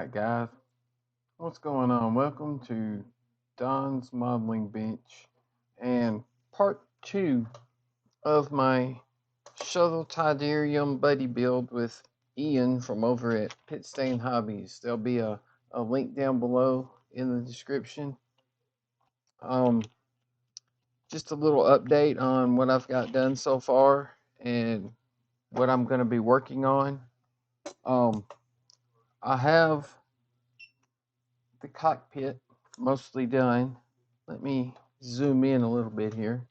Alright guys, what's going on? Welcome to Don's Modeling Bench and part 2 of my Shuttle Tydirium buddy build with Ian from over at Pitstain Hobbies. There'll be a link down below in the description. Um, just a little update on what I've got done so far and what I'm going to be working on. I have the cockpit mostly done. Let me zoom in a little bit here.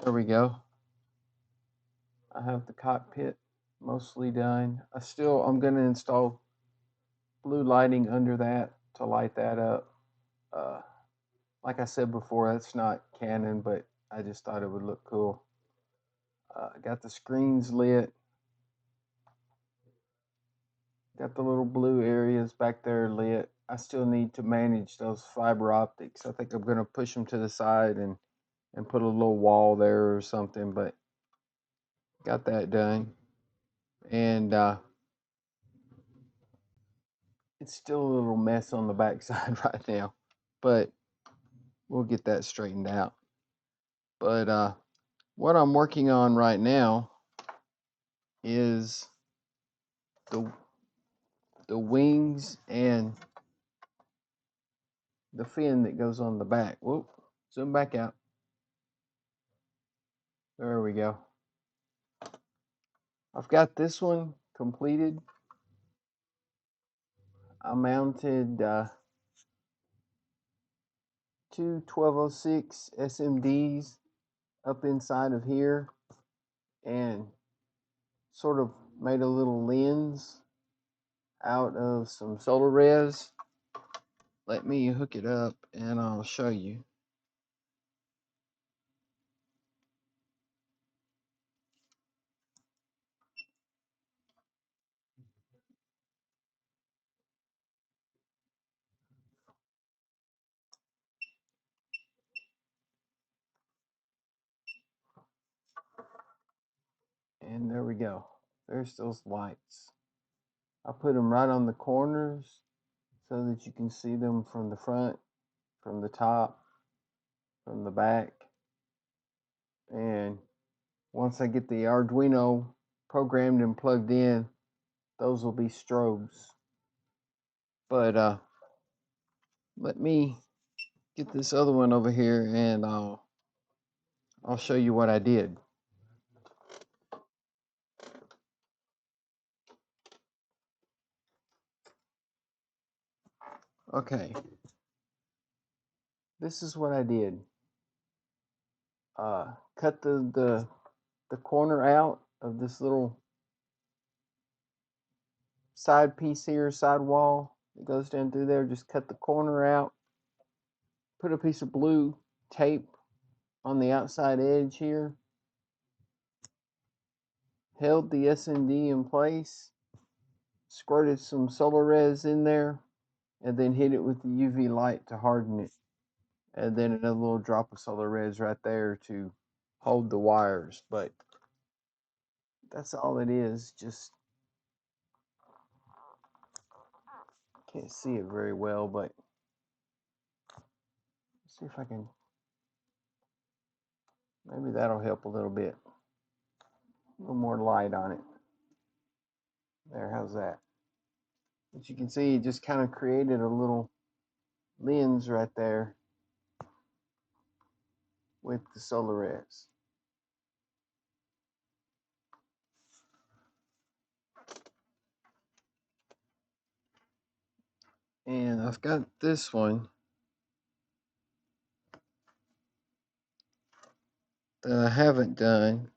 There we go. I have the cockpit mostly done. I'm going to install blue lighting under that to light that up. Uh, like I said before, that's not canon, but I just thought it would look cool. Got the screens lit. Got the little blue areas back there lit. I still need to manage those fiber optics. I think I'm going to push them to the side and put a little wall there or something, but got that done. And it's still a little mess on the backside right now, but we'll get that straightened out. But what I'm working on right now is the wings and the fin that goes on the back. Whoop, zoom back out. There we go. I've got this one completed. I mounted two 1206 SMDs up inside of here and sort of made a little lens out of some solar res. Let me hook it up and I'll show you. And there we go. There's those lights. I put them right on the corners so that you can see them from the front, from the top, from the back. And once I get the Arduino programmed and plugged in, those will be strobes. But let me get this other one over here and I'll show you what I did. Okay, this is what I did. Cut the corner out of this little side piece here, side wall. It goes down through there. Just cut the corner out. Put a piece of blue tape on the outside edge here. Held the SND in place. Squirted some solar res in there. And then hit it with the UV light to harden it. And then another little drop of solar res right there to hold the wires. But that's all it is. Just can't see it very well, but let's see if I can. Maybe that'll help a little bit. A little more light on it. There, how's that? As you can see, it just kind of created a little lens right there with the solar res. And I've got this one that I haven't done.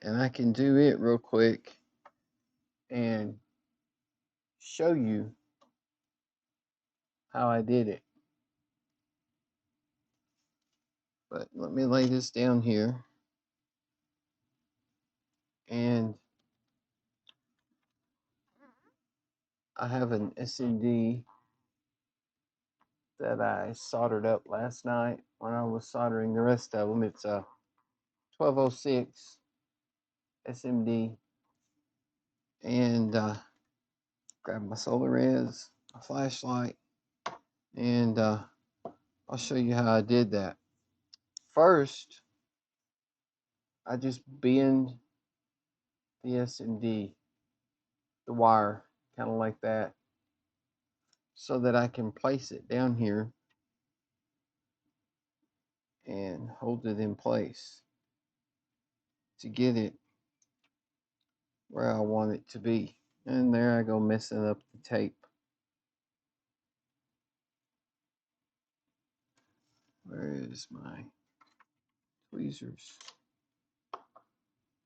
And I can do it real quick and show you how I did it. But let me lay this down here. And I have an SMD that I soldered up last night when I was soldering the rest of them. It's a 1206 SMD and grab my solar res, a flashlight, and I'll show you how I did that. First, I just bend the SMD, the wire, kind of like that, so that I can place it down here and hold it in place to get it where I want it to be. And there I go messing up the tape. Where is my tweezers?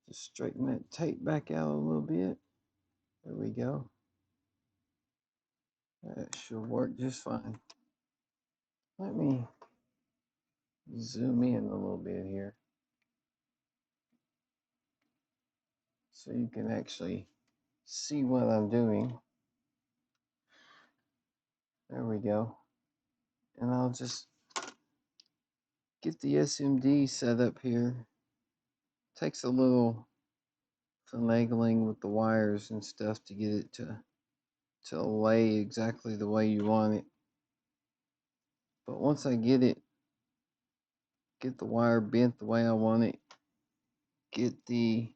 Just straighten that tape back out a little bit. There we go. That should work just fine. Let me zoom in a little bit here so you can actually see what I'm doing. There we go. And I'll just get the SMD set up here. Takes a little finagling with the wires and stuff to get it to lay exactly the way you want it. But once I get the wire bent the way I want it, get the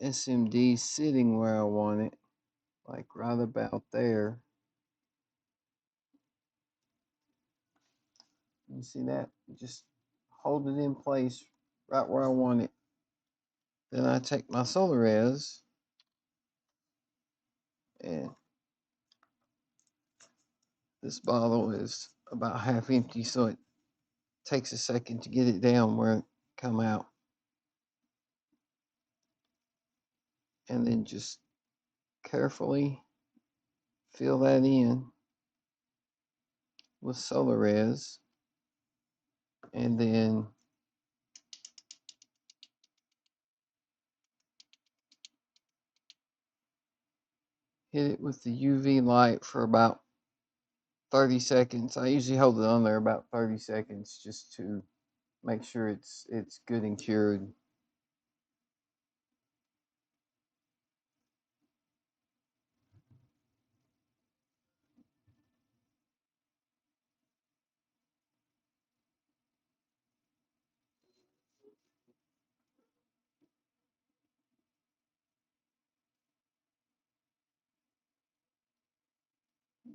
SMD sitting where I want it, like right about there. You see that? Just hold it in place right where I want it. Then I take my solar res and this bottle is about half empty, so it takes a second to get it down where it come out. And then just carefully fill that in with solar res, and then hit it with the UV light for about 30 seconds. I usually hold it on there about 30 seconds just to make sure it's good and cured.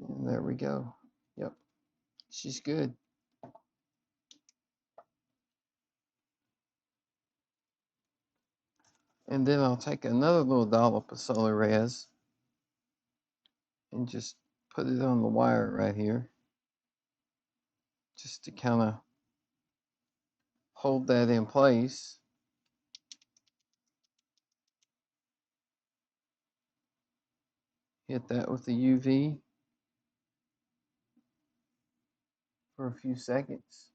And there we go. Yep, she's good. And then I'll take another little dollop of solar res and just put it on the wire right here, just to kind of hold that in place. Hit that with the UV for a few seconds.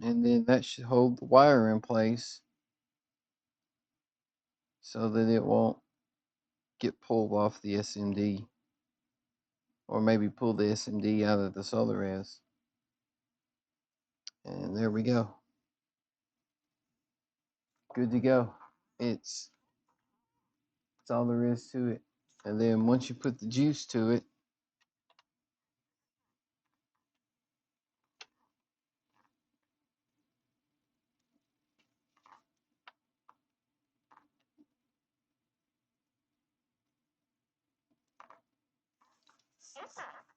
And then that should hold the wire in place so that it won't get pulled off the SMD, or maybe pull the SMD out of the solar res. And there we go. Good to go. It's all there is to it. And then once you put the juice to it,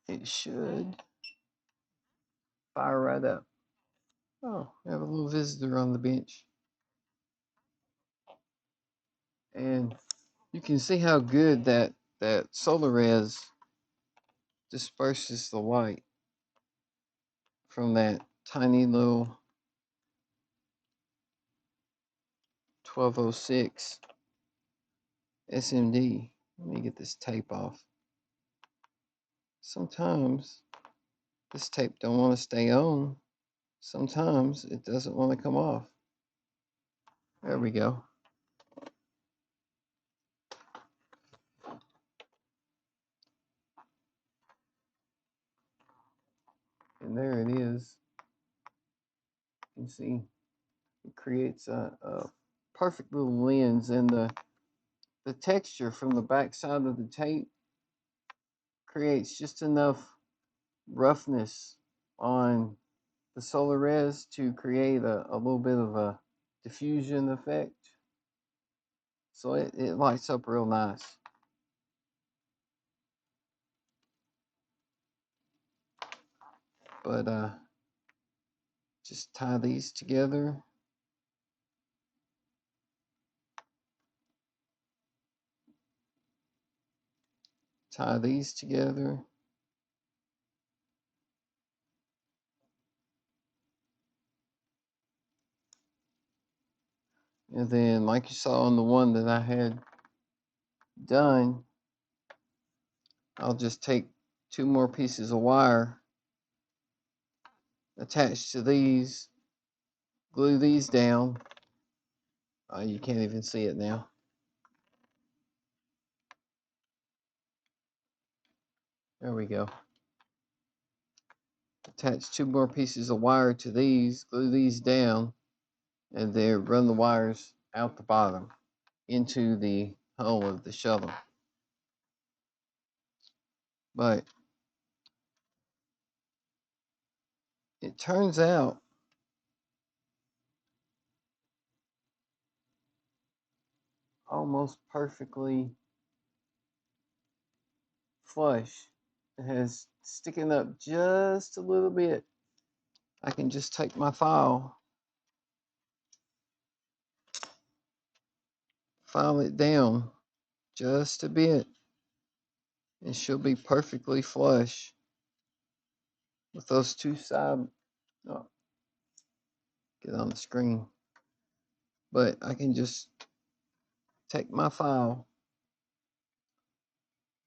it should fire right up. Oh, we have a little visitor on the bench. And you can see how good that solar res disperses the light from that tiny little 1206 SMD. Let me get this tape off. Sometimes this tape don't want to stay on. Sometimes it doesn't want to come off. There we go. And there it is. You can see it creates a perfect little lens, and the texture from the back side of the tape creates just enough roughness on the solar res to create a little bit of a diffusion effect. So it lights up real nice. But just tie these together. Tie these together. And then, like you saw on the one that I had done, I'll just take 2 more pieces of wire, attach to these, glue these down. You can't even see it now. There we go. Attach 2 more pieces of wire to these, glue these down, and then run the wires out the bottom into the hull of the shuttle. But it turns out almost perfectly flush. It has sticking up just a little bit. I can just take my file it down just a bit, and she'll be perfectly flush with those 2 side. Oh, get on the screen. But I can just take my file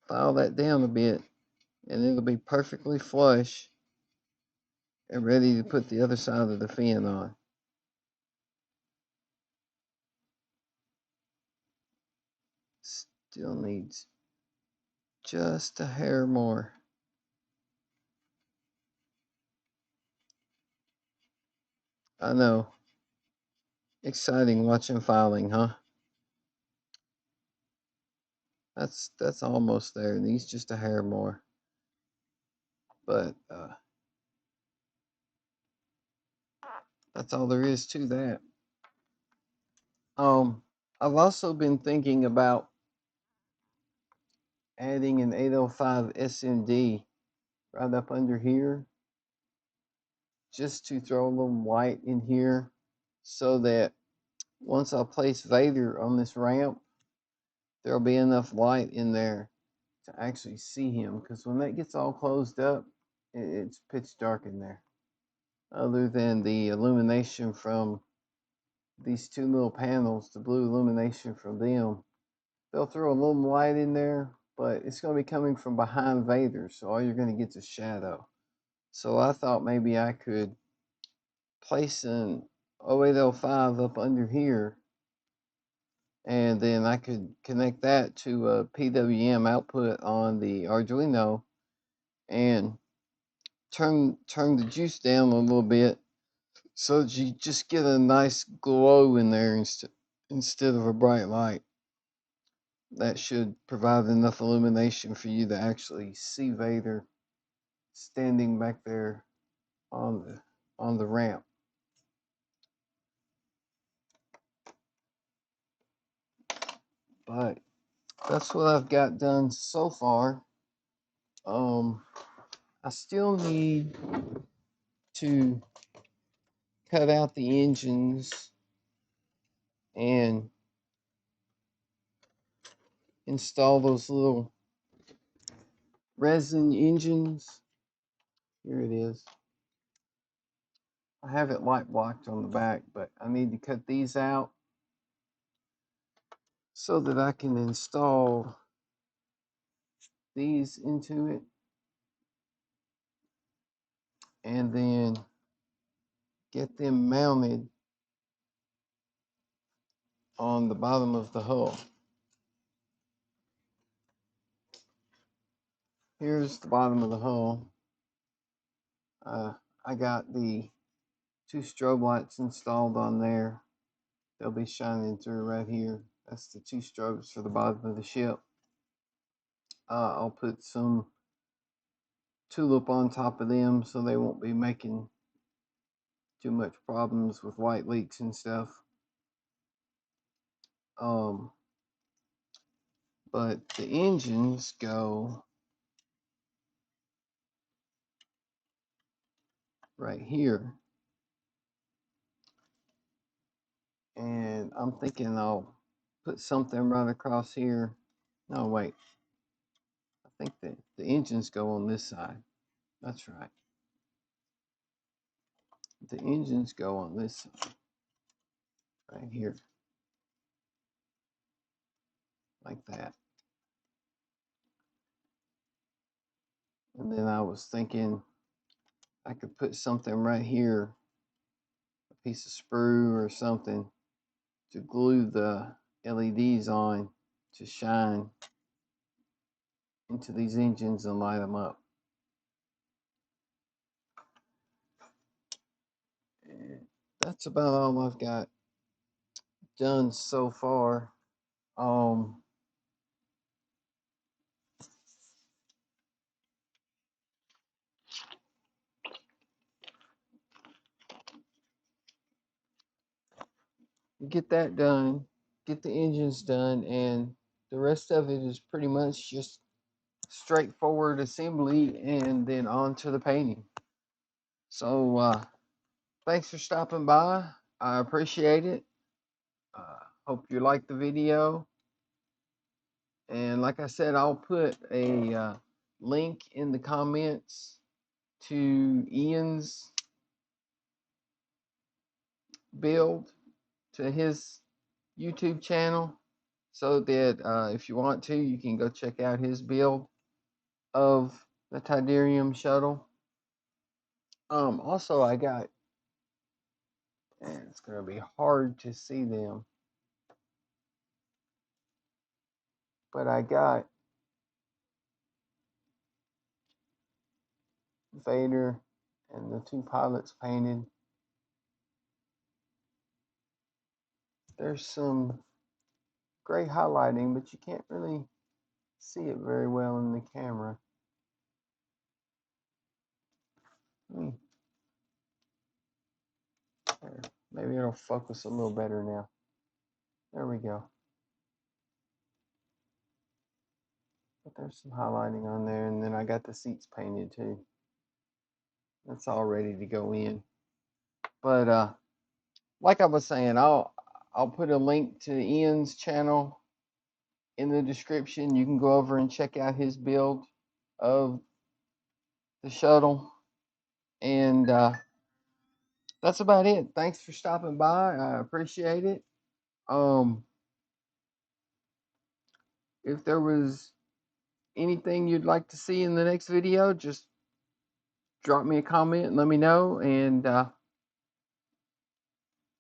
that down a bit, and it'll be perfectly flush and ready to put the other side of the fin on. Still needs just a hair more. I know. Exciting watching filing, huh? That's almost there. It needs just a hair more. But that's all there is to that. I've also been thinking about adding an 805 SMD right up under here, just to throw a little light in here, so that once I place Vader on this ramp, there'll be enough light in there to actually see him. Because when that gets all closed up, it's pitch dark in there. Other than the illumination from these 2 little panels, the blue illumination from them, they'll throw a little light in there, but it's going to be coming from behind Vader, so all you're going to get is a shadow. So I thought maybe I could place an 0805 up under here, and then I could connect that to a PWM output on the Arduino and turn the juice down a little bit, so that you just get a nice glow in there instead of a bright light. That should provide enough illumination for you to actually see Vader standing back there on the ramp. But that's what I've got done so far. I still need to cut out the engines and install those little resin engines. Here it is. I have it light blocked on the back, but I need to cut these out so that I can install these into it, and then get them mounted on the bottom of the hull. Here's the bottom of the hull. I got the 2 strobe lights installed on there. They'll be shining through right here. That's the 2 strobes for the bottom of the ship. I'll put some tulip on top of them so they won't be making too much problems with white leaks and stuff. But the engines go right here. And I'm thinking I'll put something right across here. No, wait. I think that the engines go on this side. That's right. The engines go on this side. Right here. Like that. And then I was thinking I could put something right here. A piece of sprue or something to glue the LEDs on to shine into these engines and light them up. And that's about all I've got done so far. Get that done, get the engines done, and the rest of it is pretty much just straightforward assembly and then on to the painting. So thanks for stopping by. I appreciate it. Hope you liked the video. And like I said, I'll put a link in the comments to Ian's build, to his YouTube channel, so that if you want to, you can go check out his build of the Tydirium Shuttle. Also, I got, and it's going to be hard to see them, but I got Vader and the 2 pilots painted. There's some gray highlighting, but you can't really see it very well in the camera. There. Maybe it'll focus a little better now. There we go. But there's some highlighting on there, and then I got the seats painted too. That's all ready to go in. But like I was saying, I'll put a link to Ian's channel in the description. You can go over and check out his build of the shuttle. And that's about it. Thanks for stopping by. I appreciate it. If there was anything you'd like to see in the next video, just drop me a comment and let me know. And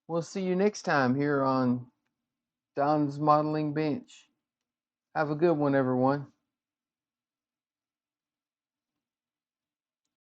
we'll see you next time here on Don's Modeling Bench. Have a good one, everyone.